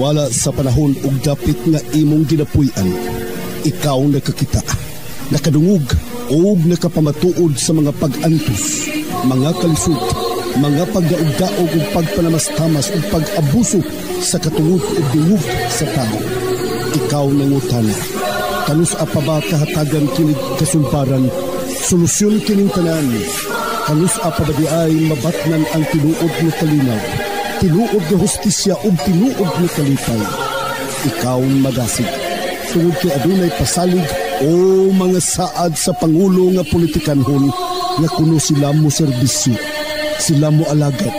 Wala sa panahon ug dapit nga imong ginapuy-an, ikaw nakakita, nakadungog o nakapamatuod sa mga pag-antos, mga kalisod, mga pagdaog-daog o pagpanamastamas o pag-abuso sa katungod o dungog sa tao. Ikaw nangutana, kanus apa ba kahatagan kinig kasulbaran, solusyon kining tanan, kanus apa ba di ay mabatnan ang tinuod na kalinaw, tinuod na hustisya o tinuod na kalipay. Ikaw madasig, tungod kay adunay pasalig o mga saad sa Pangulo nga politikanhon nga kuno sila mo serbisyo, sila mo alagad,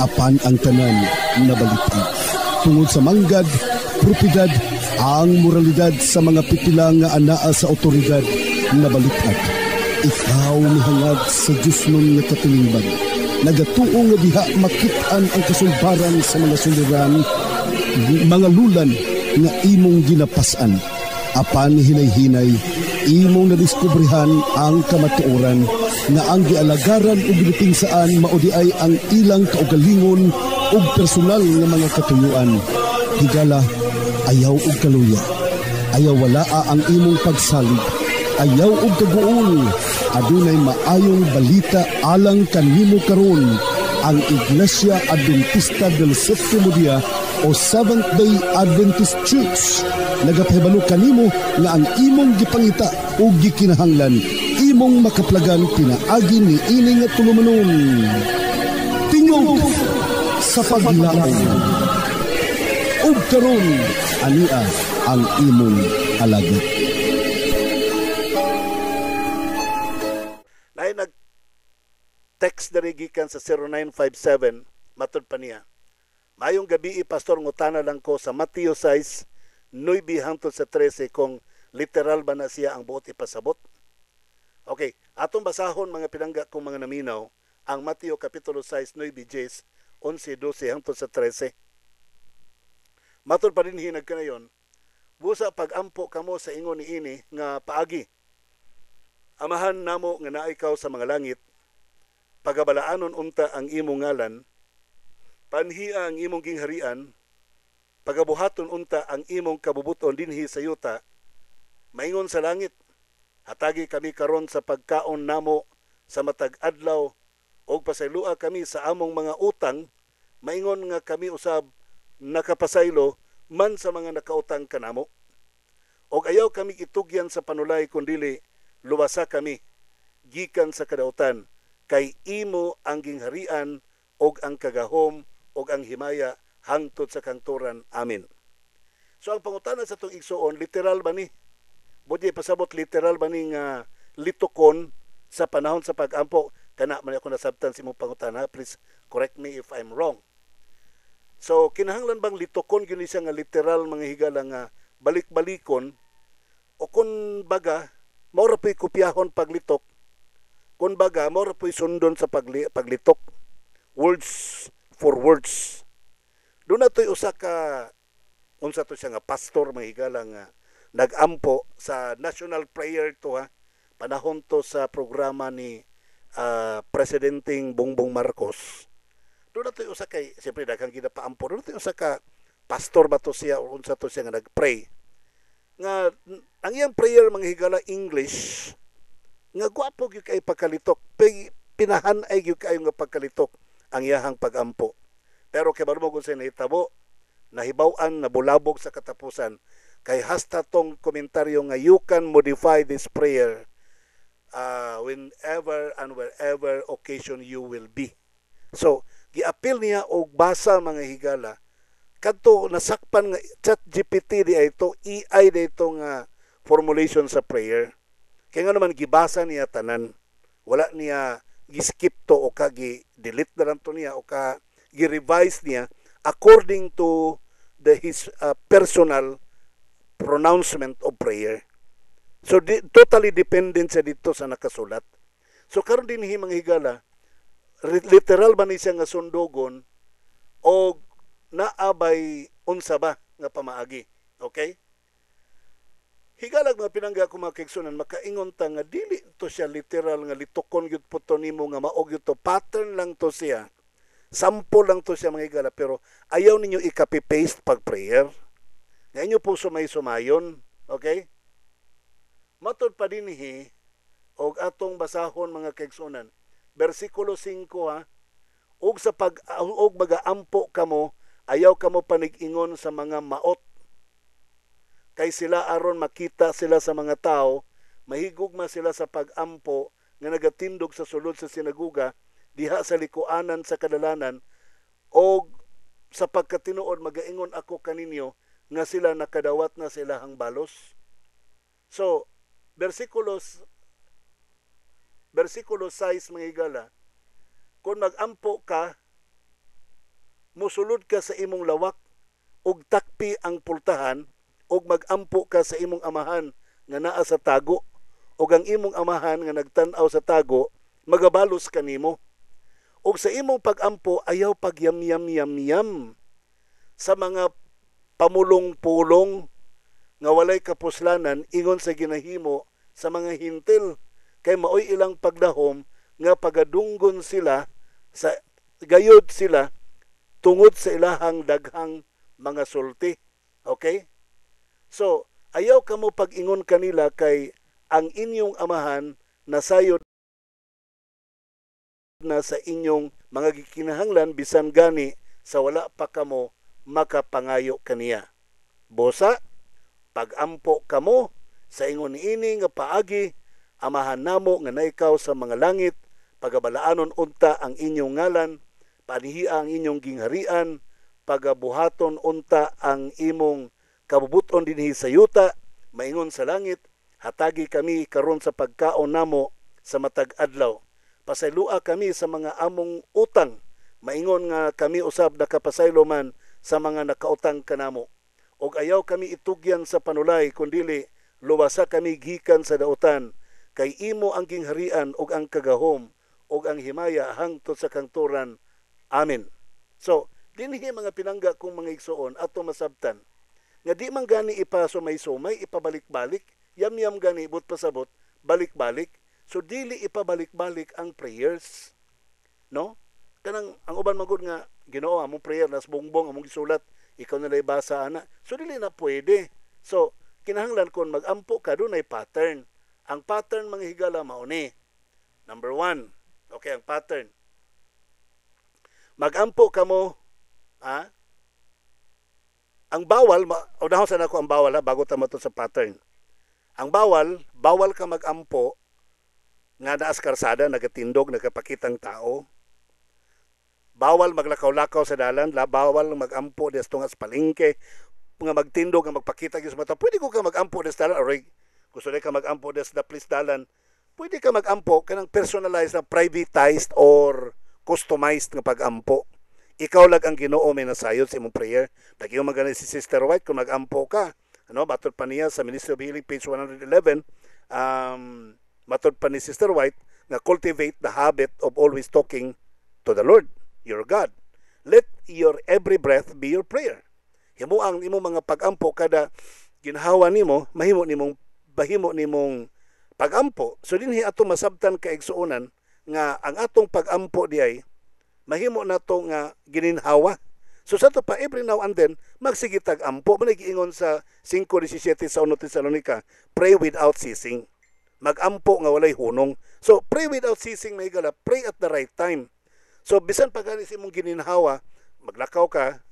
apan ang tanan na balitan. Tungod sa manggad, propidad, ang moralidad sa mga pipila nga anaa sa otoridad na balitan. Ikaw nihangad sa Diyos nun nga katilingban, nagatuo nga diha makitaan ang kasulbaran sa mga suliran, mga lulan nga imong ginapasan. Apan hinay-hinay, imong nadiskubrihan ang kamatuoran nga ang gialagaran o ginipinsaan maudi ay ang ilang kaugalingon o personal nga mga katuyuan. Higala, ayaw og kaluya, ayaw walaa ang imong pagsalig, ayaw og kaguol, adunay maayong balita alang kanimo karon. Ang Iglesia Adventista del Sétimo Día o Seventh-day Adventist Church nagapahibalo kanimo nga ang imong gipangita o gikinahanglan imong makaplagan pinaagi ni ini nga tulumanon. Tingog sa paglaom ug karon ania ang imong alagad. Text na gikan sa 0957, matod pa niya. Mayong gabi, Pastor, ngutana lang ko sa Mateo 6, 9 hangtod sa 13 kung literal ba na siya ang buot ipasabot. Okay, atong basahon mga pinangga kong mga naminaw, ang Mateo Kapitulo 6, 9, 10, 11, 12 hangtod sa 13. Matod pa rin hinag ka na yun, busa pag-ampo kamo sa ingon ni ini nga paagi. Amahan namo nga naikaw sa mga langit, pagabalaanon unta ang imong ngalan, panhia ang imong gingharian, pagabuhaton unta ang imong kabubuton dinhi sa yuta, maingon sa langit, hatagi kami karon sa pagkaon namo sa matag adlaw, og pasaylua kami sa among mga utang, maingon nga kami usab nakapasaylo man sa mga nakautang kanamo. Og ayaw kami itugyan sa panulay kundili luwasa kami gikan sa kadautan, kay imo ang gingharian og ang kagahom og ang himaya hangtod sa kangturan. Amen. So ang pangutana sa itong igsuon, literal ba ni? Budi pasabot literal ba ni nga litukon sa panahon sa pag-ampo? Kana man ako nasabtan si mong pangutana. Please correct me if I'm wrong. So kinahanglan bang litukon gyud siya nga literal mga higala nga balik-balikon o kun baga mao ra po'y kopyahon paglitok? Kung baga, mora po'y sundon sa paglitok. Words for words. Doon na to'y usa ka, unsa to siya nga pastor, mga higala nga, nag-ampo sa national prayer to ha. Panahon to sa programa ni Presidenteng Bongbong Marcos. Doon na to'y usa kay, siyempre daghang ginapaampo, doon na to'y usa ka pastor ba to siya, o unsa to siya nga nag-pray. Nga, ang iyang prayer, mga higala, English, nga gwapo gyud kay pagkalitok, pinahan ay gyud kayo nga pagkalitok ang iyahang pag-ampo. Pero kay barmo kung sa nahitabo, nahibaw-an, nabulabog sa katapusan, kay hasta tong komentaryo nga you can modify this prayer whenever and wherever occasion you will be. So, giapil niya og basa mga higala, kadto nasakpan nga ChatGPT di ito, AI di ito nga formulation sa prayer. Kaya nga naman gibasa niya tanan, wala niya giskip to o ka gi-delete na lang to niya o ka gi-revise niya according to his personal pronouncement of prayer. So totally dependent siya dito sa nakasulat. So karon din mga higala, literal ba ni siya nga sundogon o naabay unsa ba nga pamaagi? Okay? Higalag mga pinangga ko mga kigsunan, makaingon ta nga dili to siya literal nga litukon gyud po to nimo nga maog gyud to, pattern lang to siya Sample lang to siya mga higala, pero ayaw ninyo i-copy-paste pag prayer. Nga inyo po sumay-sumayon. Okay? Matod pa dinhi og atong basahon mga kaigsunan. Bersikulo 5 ha. Og sa og magaampo kamo, ayaw kamo panig-ingon sa mga maot. Kay sila aron makita sila sa mga tao, mahigugma sila sa pag-ampo nga nagatindog sa sulod sa sinaguga, diha sa likuanan sa kadalanan, o sa pagkatinuod magaingon ako kaninyo nga sila nakadawat na sila hang balos. So, versikulo 6 mga higala, kung mag-ampo ka, musulod ka sa imong lawak, ug takpi ang pultahan, ug mag-ampo ka sa imong amahan nga naa sa tago, ug ang imong amahan nga nagtan-aw sa tago magabalos kanimo. Ug sa imong pag-ampo ayaw pagyam-yam-yam-yam sa mga pamulong-pulong nga walay kapuslanan ingon sa ginahimo sa mga hintil, kay maoy ilang pagdahom nga pagadunggon sila sa gayod sila tungod sa ilahang daghang mga sulti. Okay? So, ayaw kamo pag-ingon kanila kay ang inyong amahan nasayod na sa inyong mga gikinahanglan bisan gani sa wala pa kamo makapangayo kaniya. Bosa, pag-ampo kamo sa ingon niini nga paagi, amahan namo nga naikaw sa mga langit, pagabalaanon unta ang inyong ngalan, panihia ang inyong gingharian, pagabuhaton unta ang imong kabubuton dinhi sa yuta, maingon sa langit, hatagi kami karon sa pagkaon namo sa matag adlaw. Pasaylua kami sa mga among utang, maingon nga kami usab nakapasaylo man sa mga nakautang kanamo. Og ayaw kami itugyan sa panulay, kundili luwasa kami gikan sa dautan, kay imo ang gingharian og ang kagahom og ang himaya hangtod sa kangturan. Amen. So, dinhi mga pinangga kong mga igsoon ato masabtan nga di man gani ipasumay-sumay, ipabalik-balik, yam-yam gani but pasabot, balik-balik. So dili ipabalik-balik ang prayers. No? Kanang ang uban magud nga Ginoo among prayer nas bongbong among gisulat, ikaw na lay basa ana. So dili na pwede. So kinahanglan kon mag-ampo ka dunay pattern. Ang pattern mga higala mao ni. Number 1. Okay, ang pattern. Mag-ampo kamo, ha? Ang bawal, unahon sa nako ang bawal ha, bago ta mato sa pattern. Ang bawal ka mag-ampo nga naas karsada, nagatindog, nagapakitang tao. Bawal maglakaw-lakaw sa dalan, bawal mag-ampo des tungas palengke, nga magtindog, nga magpakita gyud sa mata. Pwede ko ka mag-ampo des dalan, or gusto na ka mag-ampo des daplis dalan. Pwede ka mag-ampo kanang personalized na privatized or customized nga pag-ampo. Ikaw lang ang Ginoo may nasayod sa imong prayer. Dagiyo magana si Sister White kung mag-ampo ka. Ano, matod pa niya sa Ministry of Healing page 111, matod pa ni Sister White na cultivate the habit of always talking to the Lord, your God. Let your every breath be your prayer. Himo ang imong mga pag-ampo kada ginhawa nimo, bahimo nimong pag-ampo. So dinhi ato masabtan ka igsuonan nga ang atong pag-ampo diay mahimo na to nga gininhawa. So sa to pa every now and then magsigitag ampo. Manigiingon sa 5:17 sa 1 Tesalonica, pray without ceasing. Mag-ampo nga walay hunong. So pray without ceasing may gala, pray at the right time. So bisan pag ani si imong gininhawa, maglakaw ka,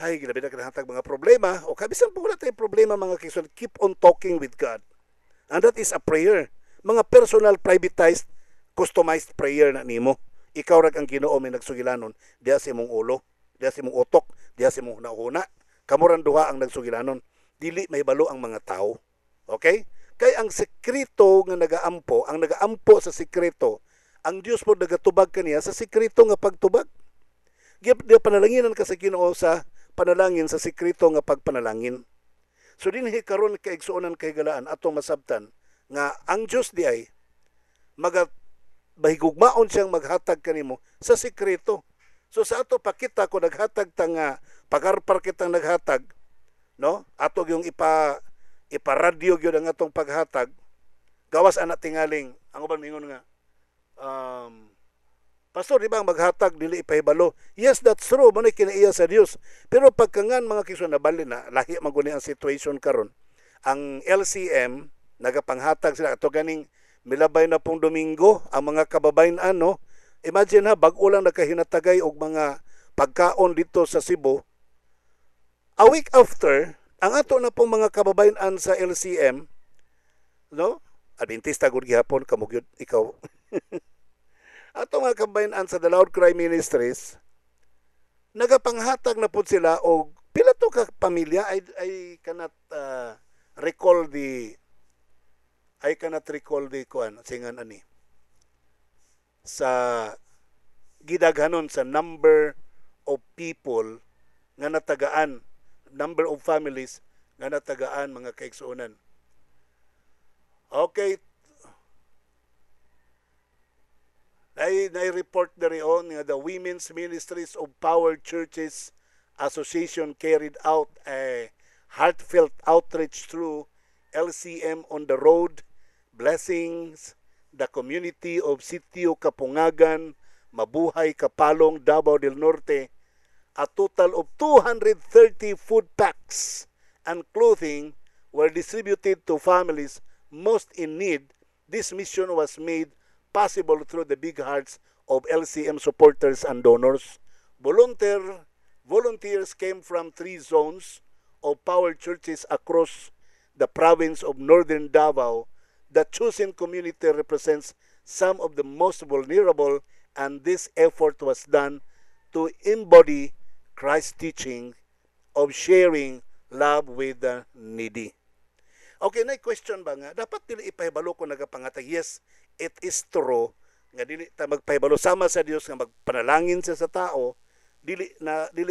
ay gilabi na kanahatag mga problema o kabisan po wala tayong problema mga kaisun, keep on talking with God. And that is a prayer. Mga personal, privatized, customized prayer na nimo. Ikaw rag ang Ginoo may nagsugilanon diha sa imong ulo, diha sa imong utok, diha sa imong hunahuna. Kamuran duha ang nagsugilanon. Dili may balo ang mga tao. Okay? Kay ang sekreto nga nagaampo, ang nagaampo sa sekreto, ang Dios po nagatubag kaniya sa sekreto nga pagtubag. Diya panalanginan ka sa Ginoo sa panalangin sa sekreto nga pagpanalangin. So dinhi karon kaigsuonan kay galaan atong masabtan nga ang Dios di ay bahigugmaon siyang maghatag kanimo sa sekreto. So sa ato pakita ko naghatag ta nga pagarpar kitang naghatag, no? Ato yung ipa-radio gyud ang atong paghatag. Gawas ana tingaling ang uban mingon nga Pastor, di ba ang maghatag dili ipahibalo? Yes, that's true. Manay kinaiya sa Dios. Pero pagkangan mga kisyon nabali na lahi man guni ang situation karon. Ang LCM nagapanghatag sila ato ganing milabay na pong Domingo ang mga kababayan ano. Imagine ha, bag-o lang nakahinatagay og mga pagkaon dito sa Cebu. A week after, ang ato na pong mga kababayan sa LCM, no? Adventista gud gihapon kamugyod ikaw. Ato mga kababayan sa The Loud Cry Ministries, nagapanghatag na po sila og pila to ka pamilya. I cannot recall the kuan singan ani sa gidaghanon sa number of people nga natagaan, number of families nga natagaan mga kaigsuonan. Okay. Na-report na rin nga the Women's Ministries of Power Churches Association carried out a heartfelt outreach through LCM on the road, blessings the community of Sitio Kapungagan, Mabuhay, Kapalong, Davao del Norte. A total of 230 food packs and clothing were distributed to families most in need. This mission was made possible through the big hearts of LCM supporters and donors. Volunteers came from 3 zones of power churches across the province of Northern Davao. The chosen community represents some of the most vulnerable, and this effort was done to embody Christ's teaching of sharing love with the needy. Okay, na question ba nga, dapat dili ipahibalo kung nagapangatag? Yes, it is true nga dili ta magpahibalo sama sa Dios nga magpanalangin siya sa tao, dili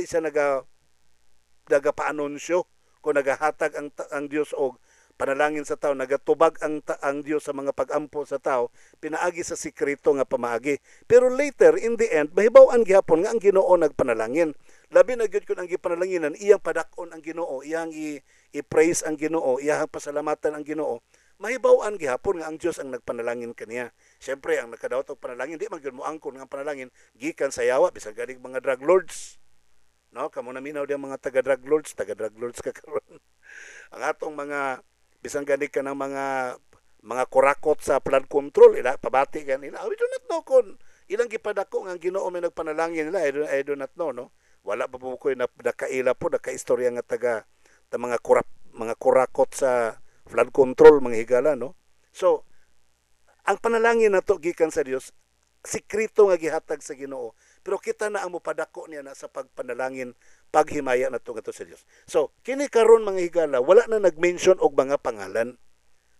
siya nagapaanunsyo kung nagahatag ang Dios og panalangin sa tao, nagatubag ang Dios sa mga pag-ampo sa tao, pinaagi sa sikreto nga pamaagi. Pero later, in the end, mahibaw-an gihapon nga ang Ginoo nagpanalangin. Labi na gyud kun ang gipanalanginan, iyang padakon ang Ginoo, iyang i-praise ang Ginoo, iyang pasalamatan ang Ginoo. Mahibaw-an gihapon nga ang Dios ang nagpanalangin kaniya. Syempre, ang nakadawat og panalangin, di man gyud mo angkon nga panalangin gikan sa yawa bisan ganing mga drug lords. No, kamo na minaw diang mga taga-drug lords ka karon. Ang atong mga bisan gani ka ng mga kurakot sa flood control, pabati ka nila. We do not know kung ilang gipadako nga Ginoo may nagpanalangin nila. I do not know, no? Wala pa po ko nakaila po, nakaistorya nga mga kurakot sa flood control, mga higala, no? So, ang panalangin na to gikan sa Dios, sikrito nga gihatag sa Ginoo. Pero kita na ang mopadako niya na sa pagpanalangin, paghimaya na to nga to sa Dios. So, kini karon mga higala, wala na nag-mention og mga pangalan,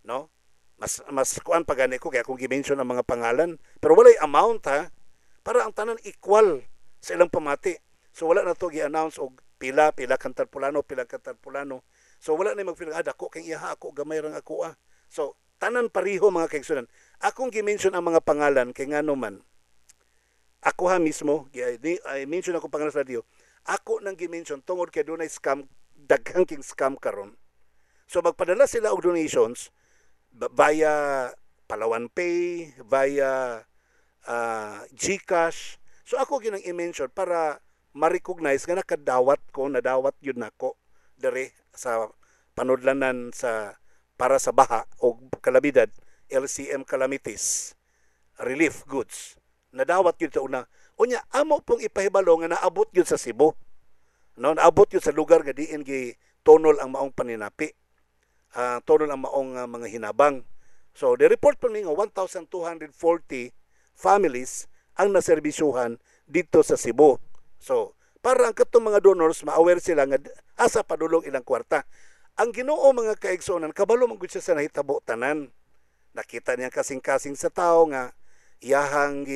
no? Mas kuan pagani ko kaya kung gi-mention ang mga pangalan, pero walay amount ha, para ang tanan equal sa ilang pamati. So wala na to gi-announce og pila kantar pulano. So wala na mag-feel dako kay iya ako gamay rang ako . So tanan pareho mga kaigsunan. Akong gi-mention ang mga pangalan kay ngano man. Ako ha mismo, I-mention ako pangalan sa radio. Ako nang gi-mention tungod kay dunay scam, daghang king scam karon. So magpadala sila og donations via Palawan Pay, via GCash. So ako ginang i-mention para ma-recognize nga nadawat yun nako dere sa panudlanan para sa baha o kalabidad, LCM Calamities Relief Goods. Nadawat yun sa una. Unya, amo pong ipahibalo nga naabot yun sa Cebu. No, naabot yun sa lugar nga diin gi tonol ang maong paninapi. Tonol ang maong mga hinabang. So, the report po nga 1,240 families ang naserbisyuhan dito sa Cebu. So, para ang katong mga donors, ma-aware sila nga asa padulong ilang kwarta. Ang Ginoo mga kaigsuonan, kabalo man gud siya sa nahitabo tanan. Nakita niya kasing-kasing sa tao nga iyahang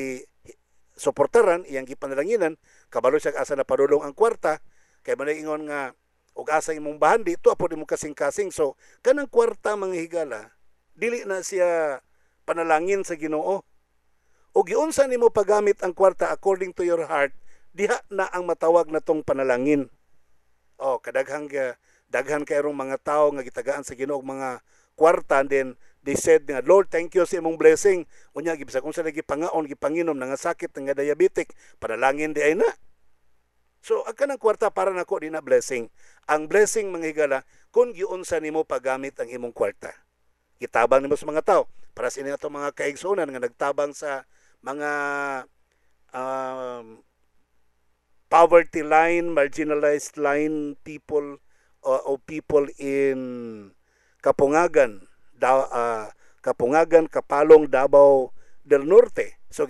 suportaran, iyang gipanalanginan, kabalo siya asa na padulong ang kwarta, kay manaingon nga ug asa imong bahan dito apo mo kasing-kasing. So, kanang kwarta mga higala, dili na siya panalangin sa Ginoo. Ug giunsa nimo paggamit ang kwarta according to your heart, diha na ang matawag na tong panalangin. Daghan kay mga tao nga gitagaan sa Ginoo mga kwarta, and then They said nga, Lord, thank you sa imong blessing. Unya gibisa kung sa gipangaon, gipanginom nga sakit nga diabetic, panalangin di ay na. So ang kanang kwarta para nako di na blessing. Ang blessing mga higala kung giunsa nimo paggamit ang imong kwarta. Gitabang nimo sa mga tao para sa inyo mga kaigsunan nga nagtabang sa mga poverty line, marginalized line people o people in Kapungagan, Kapungagan, Kapalong, Davao del Norte. So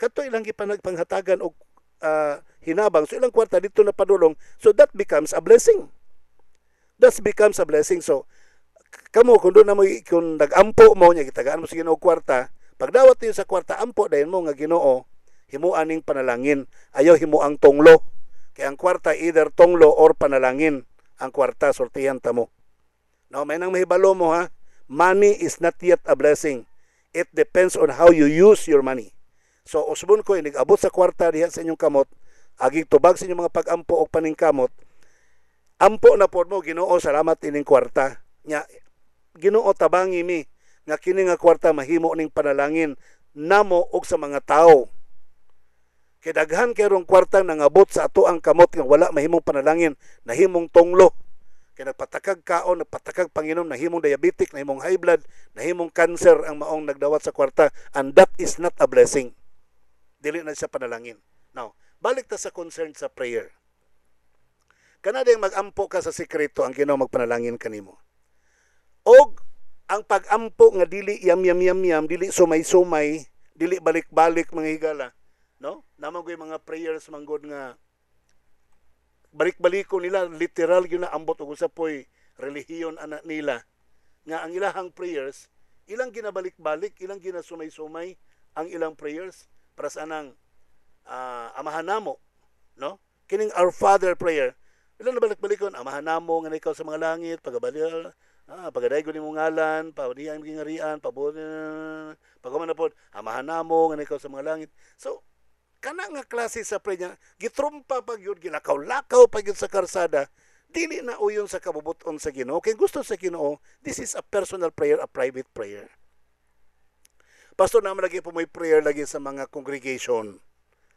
kato ilang gipanghatagan og hinabang, so ilang kwarta dito na padulong, so that becomes a blessing. That becomes a blessing. So kamo kung doon na mo, kung nag-ampo mo nya gitagaan mo sa Ginoo kwarta, pagdawat niyo sa kwarta ampo dayon mo nga Ginoo, himuan ning panalangin, ayaw himuang tonglo. Kaya ang kwarta either tonglo or panalangin. Ang kwarta sortihan ta mo. Now may nang mahibalo mo ha, money is not yet a blessing. It depends on how you use your money. So usbon ko inig abot sa kwarta diha sa inyong kamot, aging tubag sa inyong mga pag-ampo o paningkamot, ampo na pod mo Ginoo, salamat ining kwarta. Nya Ginoo, tabangi mi nga kini nga kwarta mahimo ning panalangin namo og sa mga tawo. Kay daghan kay rong kwarta nangabot sa ato ang kamot nga wala mahimong panalangin, nahimong tonglo. Kay nagpatakag kaon, nagpatakag panginom, nahimong diabetic, nahimong high blood, nahimong cancer ang maong nagdawat sa kwarta, and that is not a blessing. Dili na siya panalangin. Now, balik ta sa concern sa prayer. Kana ding mag-ampo ka sa sekreto ang Ginoo magpanalangin kanimo. Og ang pag-ampo nga dili yam, dili sumay-sumay, dili balik-balik mga higala, no? Naman ko yung mga prayers manggod nga balik-baliko nila, literal yun na ambot og usapoy relihiyon anak nila. Nga ang ilahang prayers, ilang ginabalik-balik, ilang ginasumay-sumay ang ilang prayers para sa anang amahan namo, no? Kining Our Father prayer, ilang nabalik-balikon, amahan namo nga ikaw sa mga langit, pagabalik, pagadaygon imong ngalan, pawdiyan imong ngarian, pagaman na pod, amahan namo nga ikaw sa mga langit. So kana nga klase sa prayer niya, gitrumpa pag yun, ginakaw-lakaw pag yun sa karsada, dili na uyon sa kabubuton sa Ginoo. Kaya gusto sa Ginoo, this is a personal prayer, a private prayer. Pastor naman lagi po may prayer lagi sa mga congregation.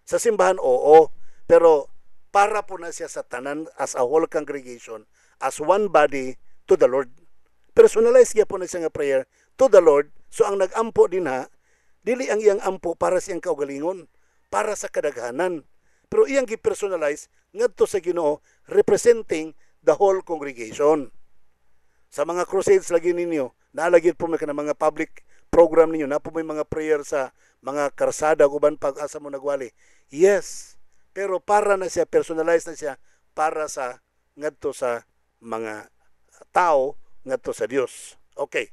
Sa simbahan, oo, pero para po na siya sa tanan as a whole congregation, as one body to the Lord. Personalize niya po na siya nga prayer to the Lord. So ang nag-ampo din ha, dili ang iyang ampo para siyang kaugalingon, para sa kadaghanan. Pero iyang gi-personalize ngadto sa Ginoo representing the whole congregation. Sa mga crusades lagi ninyo, naalagid po may ka mga public program ninyo, na po may mga prayer sa mga karsada uban pag-asa mo nagwali. Yes, pero para na siya, personalize na siya para sa ngadto sa mga tao, ngadto sa Dios. Okay.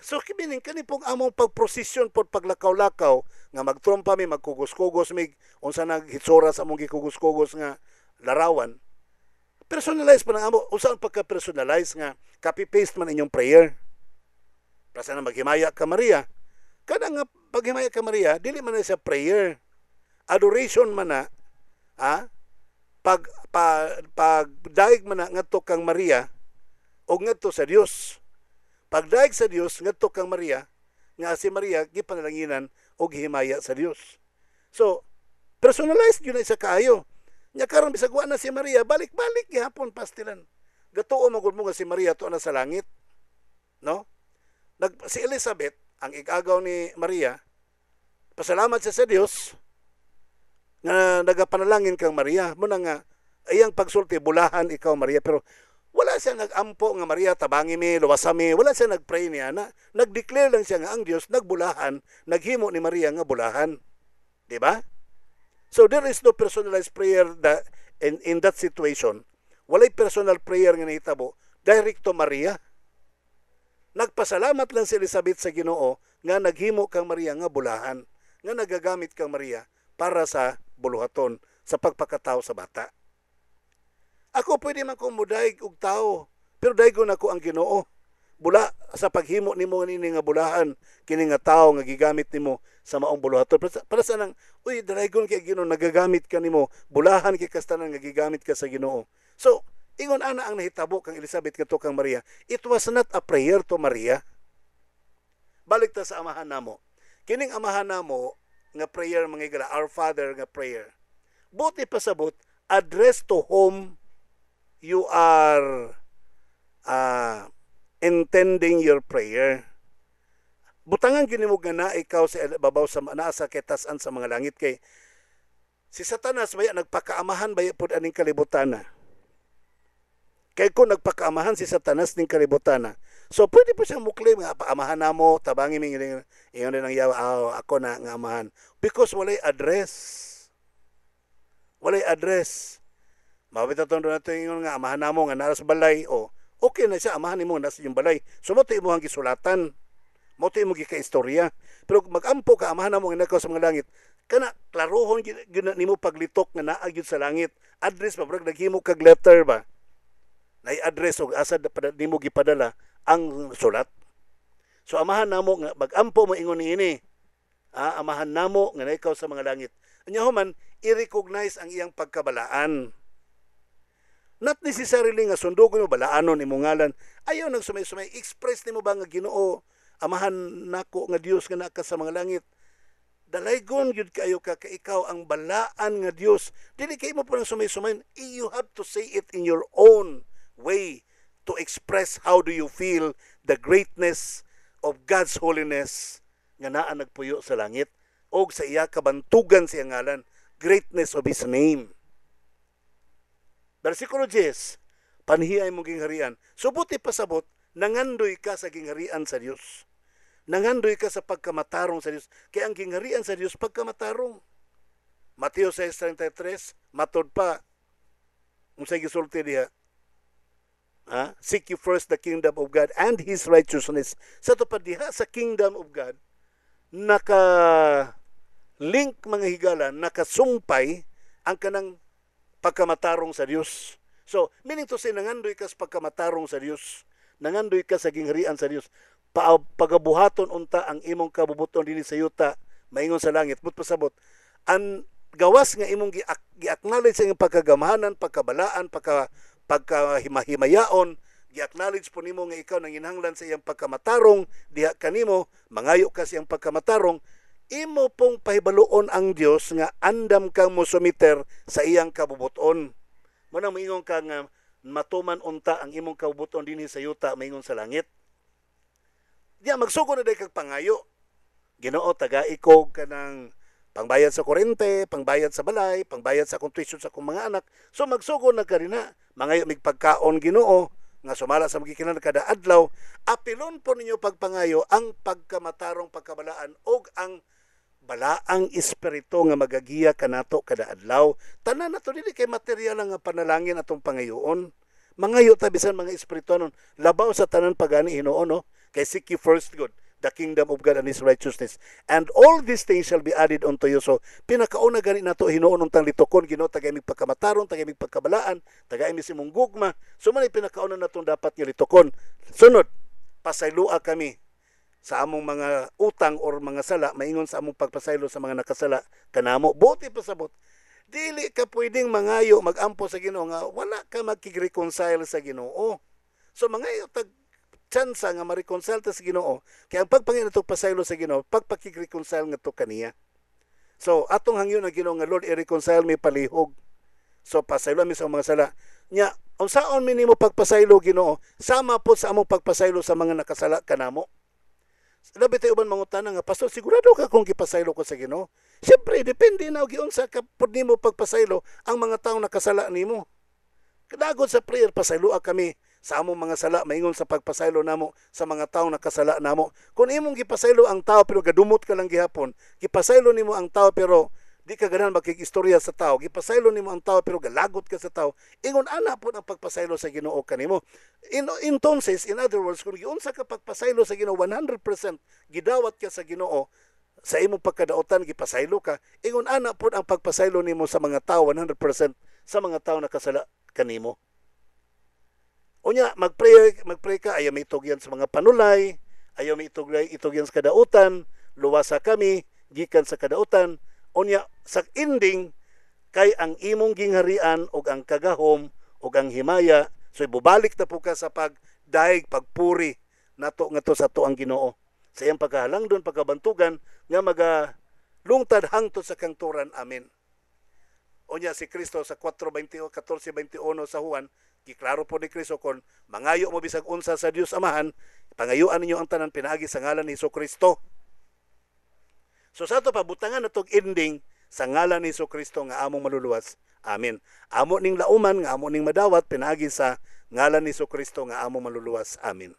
So kibining kani pong among pagprosesyon pod paglakaw-lakaw nga magtrompa mi, magkugos-kugos mi, unsa naghitsura sa among gikugos-kugos nga larawan. Personalize pa na amo, unsa pagka-personalize nga copy-paste man inyong prayer. Basta na maghimaya ka Maria. Kada nga paghimaya ka Maria, dili man na siya prayer. Adoration man na, pagdaig man na ngadto kang Maria o ngadto sa Dios. Pagdaig sa Dios ngadto kang Maria, nga si Maria gipanalanginan og himaya sa Dios. So, personalized yun na isa kaayo. Nya karon bisag wa na si Maria, balik-balik gihapon pastilan. Gatuo magud mo nga si Maria to na sa langit. No? Si Elizabeth, ang igagaw ni Maria, pasalamat siya sa Dios nga nagapanalangin kang Maria. Muna nga iyang pagsulti, bulahan ikaw Maria, pero wala siya nag-ampo nga Maria, tabangi mi, luwasami. Wala siya nag-pray niya na. Nag-declare lang siya nga ang Dios nagbulahan, naghimo ni Maria nga bulahan. Di ba? So there is no personalized prayer in that situation. Walay personal prayer nga nahitabo direct to Maria. Nagpasalamat lang si Elizabeth sa Ginoo nga naghimo kang Maria nga bulahan, nga nagagamit kang Maria para sa buluhaton, sa pagpakatao sa bata. Ako pwede man kong mudaig og tao, pero daygon ako ang Ginoo. Bula sa paghimo nimo nini nga bulahan, kini nga tao nga gigamit nimo sa maong buluhaton. Para sa nang, uy, daygon kay Ginoo, nagagamit ka nimo, bulahan kay kastanan nga gigamit ka sa Ginoo. So, ingon ana ang nahitabo kang Elizabeth kadto kang Maria. It was not a prayer to Maria. balik ta sa amahan namo. Kining amahan namo nga prayer mga igala, Our Father nga prayer. Buti pasabot, address to whom you are intending your prayer. Butangan gini mo nga na ikaw sa babaw sa naasa ketasan sa mga langit kay si Satanas baya nagpakaamahan baya pud aning kalibutan. Kay kung nagpakaamahan si Satanas ning kalibutan. So pwede pa siyang muklaim nga paamahan namo tabangi mi ingon nang yawa ako na nga amahan because walay address. Walay address. Mabita tondo nato ingon nga amahan namo nga nara sa balay o okay na siya amahan nimo nasa yung balay. So mo to imong gisulatan. Mo to imong gika-istorya. Pero magampo ka amahan namo nga nakaw sa mga langit. Kana klarohon nimo paglitok nga naa gyud sa langit. Address ba brag naghimo kag letter ba? Nay address og asa nimo gipadala ang sulat. So amahan namo nga magampo mo ingon niini. Amahan namo nga nakaw sa mga langit. Anya human i-recognize ang iyang pagkabalaan. Not necessarily nga sundugon mo balaanon imong ngalan. Ayaw nang sumay-sumay express nimo ba nga Ginoo amahan nako nga Dios nga naka sa mga langit. Dalaygon gyud kayo ka ikaw ang balaan nga Dios. Dili kay mo pa nang sumay-sumay. You have to say it in your own way to express how do you feel the greatness of God's holiness nga naa nagpuyo sa langit og sa iya kabantugan sa ngalan, greatness of His name. Versikulo 10, panhiyay mong gingharian. Subuti pasabot, nangandoy ka sa gingharian sa Dios. Nangandoy ka sa pagkamatarong sa Dios. Kaya ang gingharian sa Dios pagkamatarong. Mateo 6:33, matod pa. Kung sa gisulti diha. Seek you first the kingdom of God and His righteousness. Sa tupad diha sa kingdom of God, naka-link mga higala, nakasumpay ang kanang pagkamatarong sa Dios. So, meaning to say, nangandoy ka sa pagkamatarong sa Dios. Nangandoy ka sa gingharian sa Dios. Pagabuhaton unta ang imong kabubuton dinhi sa yuta, maingon sa langit. But pasabot, ang gawas nga imong gi-acknowledge sa iyong pagkagamahanan, pagkabalaan, pagkahimahimayaon, gi-acknowledge po nimo nga ikaw nang inhanglan sa iyang pagkamatarong, diha kanimo, mangayo ka sa iyang pagkamatarong, imo pong pahibaluon ang Dios nga andam kang mosumiter sa iyang kabubuton. Muna moingon ka nga matuman unta ang imong kabubuton dinhi sa yuta maingon sa langit. Diya magsugo na day kag pangayo. Ginoo taga-ikog kanang pangbayad sa kuryente, pangbayad sa balay, pangbayad sa tuition sa akong mga anak. So magsugo na ka rin na. Mangayo mig pagkaon Ginoo nga sumala sa magikinan kada adlaw. Apilon po ninyo pagpangayo ang pagkamatarong pagkabalaan og ang balaang espiritu nga magagiya kanato kada adlaw. Tanan nato dili kay material nga panalangin atong pangayoon. Mangayo ta bisan mga espirituanon labaw sa tanan pagani Ginoo no. Kay seek ye first good the kingdom of God and His righteousness, and all these things shall be added unto you. So pinakauna gani nato Ginoo tang litokon Ginoo tagay mig pagkamataron, tagay mig pagkabalaan, tagay mi simong gugma. So man pinakauna natong dapat nga litokon. Sunod, pasaylua kami sa among mga utang or mga sala, maingon sa among pagpasaylo sa mga nakasala kanamo. Buti pasabot, dili ka pwedeng mangayo magampo sa Ginoo nga wala ka makig-reconcile sa Ginoo. So mangayo tag chance nga ma-reconcile ta sa Ginoo. Kaya ang pagpangin nato pasaylo sa Ginoo, pagpakig-reconcile nga to kaniya. So atong hangyo na Ginoo nga Lord i-reconcile mi palihog. So pasaylo mi sa mga sala. Nya unsaon mi nimo pagpasaylo Ginoo? Sama po sa among pagpasaylo sa mga nakasala kanamo. Labi tayo uban mangutana nga, Pastor, sigurado ka kung gipasaylo ko sa Ginoo? Siyempre, depende na giunsa ka pud nimo pagpasaylo ang mga taong nakasala nimo. Kadagod sa prayer, pasayloa kami sa among mga sala, maingon sa pagpasaylo namo sa mga taong nakasala namo. Kung imong gipasaylo ang tao pero gadumot ka lang gihapon, gipasaylo nimo ang tao pero di ka ganahan makikistorya sa tao, gipasaylo nimo ang tao pero galagot ka sa tao, ingon ana po ang pagpasaylo sa Ginoo kanimo. Entonces, in other words, kung giunsa ka pagpasaylo sa Ginoo 100%, gidawat ka sa Ginoo sa imong pagkadaotan, gipasaylo ka, ingon ana po ang pagpasaylo nimo sa mga tao 100% sa mga tao nakasala kanimo. Unya, magpray ka, ayaw may itugyan sa mga panulay, ayaw may itugyan sa kadautan, luwasa kami, gikan sa kadautan. Unya, sa ending, kay ang imong gingharian o ang kagahom o ang himaya, so ibubalik na po ka sa pagdaig, pagpuri, nato nga to sa to ang Ginoo. sa iyang pagkahalangdon, pagkabantugan, nga magalungtad hangtod sa kangturan. Amen. Unya si Kristo sa 14:21 sa Juan, giklaro po ni Kristo kon mangayo mo bisag unsa sa Dios Amahan, pangayuan ninyo ang tanan pinaagi sa ngalan ni Kristo. So sa ato pabutangan natong ending sa ngalan ni Kristo nga among maluluwas. Amen. Amo ning lauman nga amo ning madawat pinaagi sa ngalan ni Kristo nga among maluluwas. Amen.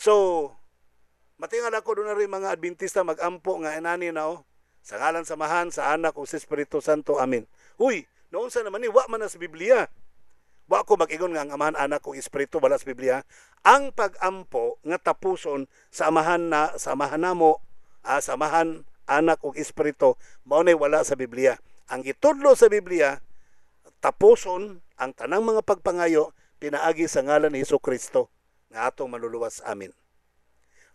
So matingal ako doon na rin mga Adventista magampo nga inani na sa ngalan samahan sa anak o sa Espiritu Santo. Amen. Huy, noon sa naman ni wa man na sa Biblia. Wa ko mag-ingon nga ang amahan, anak o Espiritu wala sa Biblia. Ang pagampo nga tapuson sa amahan namo, samahan, anak o Espiritu, mao nay wala sa Biblia. Ang gitudlo sa Biblia, tapuson ang tanang mga pagpangayo pinaagi sa ngalan ni Kristo nga atong maluluwas. Amen.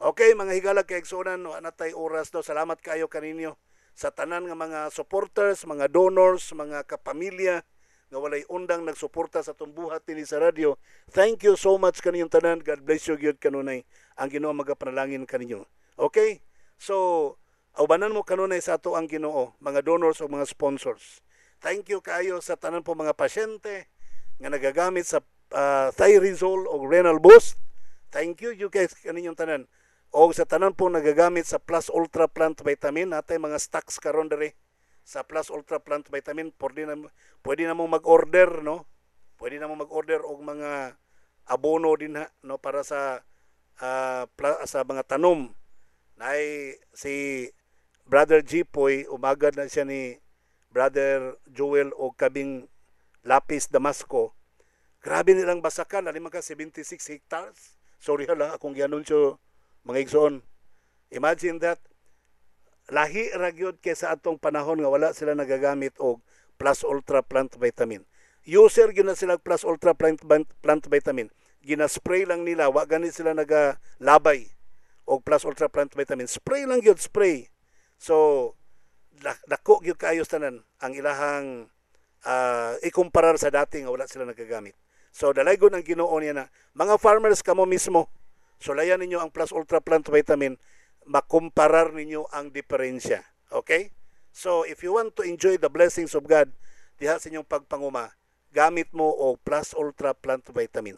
Okay, mga higalag kay igsunan, no anatay oras do. Salamat kayo kaninyo sa tanan nga mga supporters, mga donors, mga kapamilya nga walay undang nagsuporta sa tumbuhat dinhi sa radyo. Thank you so much kaninyong tanan. God bless you gyud kanunay ang Ginoo magapanalangin kaninyo. Okay? So, aubanan mo kanunay sa ato ang Ginoo, mga donors o mga sponsors. Thank you kayo sa tanan po mga pasyente nga nagagamit sa Thirizol o renal boost. Thank you guys kaninyong tanan. O sa tanan po nagagamit sa Plus Ultra Plant Vitamin, natay mga stocks karon diri sa Plus Ultra Plant Vitamin. Pwede na mo mag-order, no? Pwede na mo mag-order og mga abono din ha, no, para sa mga tanom. Nay si Brother Jipoy, umagad na siya ni Brother Joel o kabing Lapis Damasco. Grabe nilang basakan, alima ka 76 hectares. Sorry hala, akong gianunsyo mga igsoon. Imagine that. Lahi ragyod kay sa atong panahon nga wala sila nagagamit og Plus Ultra Plant Vitamin. User gyud na sila Plus Ultra Plant Vitamin. Gina-spray lang nila, wa gani sila nagalabay og Plus Ultra Plant Vitamin. Spray lang gyud, spray. So dako gyud kaayo tanan ang ilahang ikumparar sa dati nga wala sila nagagamit. So dalaygon ang Ginoo niya na mga farmers kamo mismo, sulayan ninyo ang Plus Ultra Plant Vitamin, makumparar ninyo ang diferensya. Okay? So if you want to enjoy the blessings of God diha sa inyong pagpanguma, gamit mo o Plus Ultra Plant Vitamin.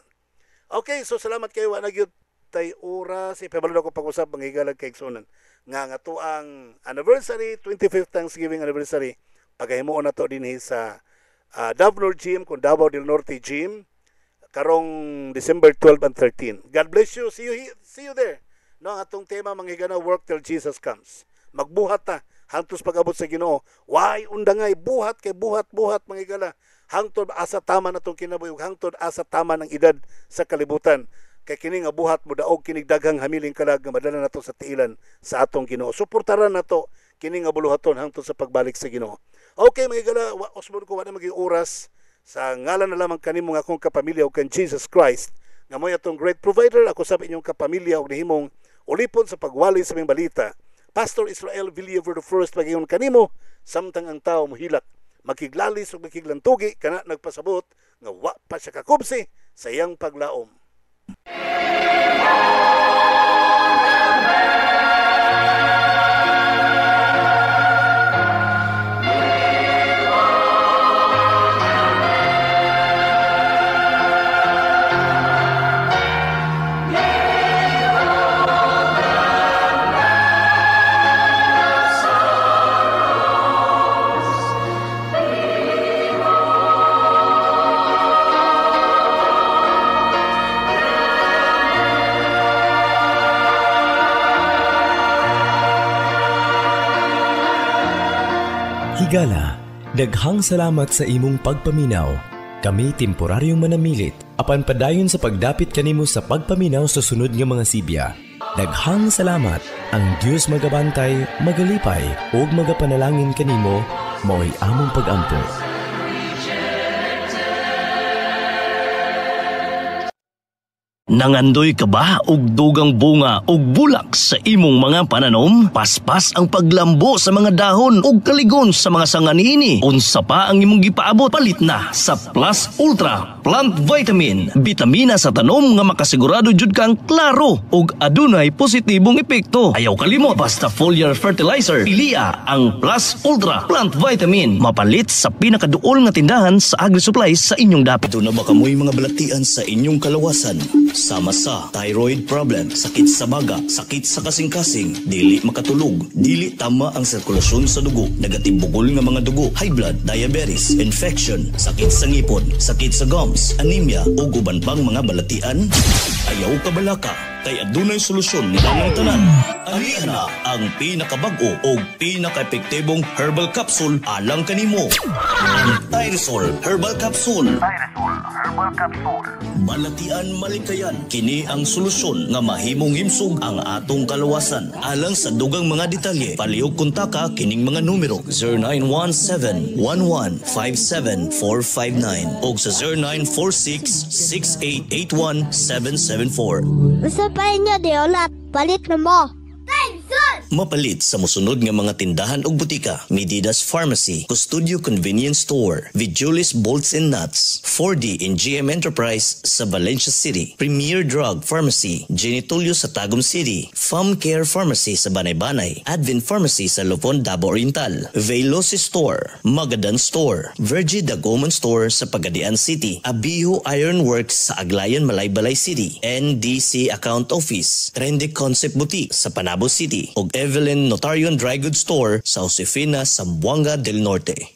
Okay, so salamat kayo. Wa nagyud tay oras ipabalo ko pag-usab mga higalag kay igsunan nga ato ang anniversary, 25th Thanksgiving anniversary. Pagahimoon na to dinhi sa Davao Gym kung Davao del Norte Gym karong December 12 and 13. God bless you. See you there. No, ang atong tema mga higana, work till Jesus comes. Magbuhat ta hangtod pag-abot sa Ginoo. Why undangay buhat kay buhat mga higala. Hangtod asa tama natong kinabuhi, hangtod asa tama ng edad sa kalibutan. Kay kini nga buhat mo daog kinig daghang hamiling kalag nga madala nato sa tiilan sa atong Ginoo. Suportaran nato kini nga buluhaton hangtod sa pagbalik sa Ginoo. Okay mga higala, osmon ko wala maging oras. Sa ngalan na lamang kanimo nga akong kapamilya o kan Jesus Christ, nga mo atong great provider, ako sa inyong kapamilya o nihimong ulipon sa pagwali sa mga balita. Pastor Israel Villaver I, pag-iyon kanimo, samtang ang tao mohilak, makiglalis o makiglantugi, kana nagpasabot, nga wa pa siya kakubsi sa iyang paglaom. Higala, daghang salamat sa imong pagpaminaw. Kami temporaryong manamilit apan padayon sa pagdapit kanimo sa pagpaminaw sa sunod nga mga sibya. Daghang salamat. Ang Dios magabantay, magalipay ug magapanalangin kanimo mao'y among pag-ampo. Nangandoy ka ba og dugang bunga og bulak sa imong mga pananom? Paspas ang paglambo sa mga dahon og kaligon sa mga sanga niini. Unsa pa ang imong gipaabot? Palit na sa Plus Ultra Plant Vitamin. Bitamina sa tanom nga makasigurado jud kang klaro og adunay positibong epekto. Ayaw kalimot, basta foliar fertilizer. Piliya ang Plus Ultra Plant Vitamin. Mapalit sa pinakaduol nga tindahan sa agri-supplies sa inyong dapit. Ito na ba kamoy mga balatian sa inyong kalawasan? Sama sa thyroid problem, sakit sa baga, sakit sa kasing-kasing, dili makatulog, dili tama ang sirkulasyon sa dugo, nagatibugol nga mga dugo, high blood, diabetes, infection, sakit sa ngipon, sakit sa gums, anemia o guban pang mga balatian? Ayaw ka balaka, kay adunay solusyon nila ng tanan. Aliya na ang pinakabag-o o pinaka-epektibong herbal capsule alang kanimo. Thyresol Herbal Capsule. Balatian malikayan, kini ang solusyon nga mahimong himsog ang atong kalawasan. Alang sa dugang mga detalye, palihog kontaka kining mga numero 0917-1157-459 o sa 0946-6881-774. Usa pa inyo Diolat, palit na mo. Mapalit sa musunod nga mga tindahan ug butika: Medidas Pharmacy, Custodio Convenience Store, Vijulis Bolts and Nuts, 4D and GM Enterprise sa Valencia City, Premier Drug Pharmacy, Genitolio sa Tagum City, Farm Care Pharmacy sa Banay-Banay, Advent Pharmacy sa Lupon, Davao Oriental, Veloci Store, Magadan Store, Virgie Dagoman Store sa Pagadian City, Abiho Iron Works sa Aglayan, Malaybalay City, NDC Account Office, Trendy Concept Boutique sa Panabo City, ug Evelyn Notarion Dry Goods Store sa Josefina, Zamboanga del Norte.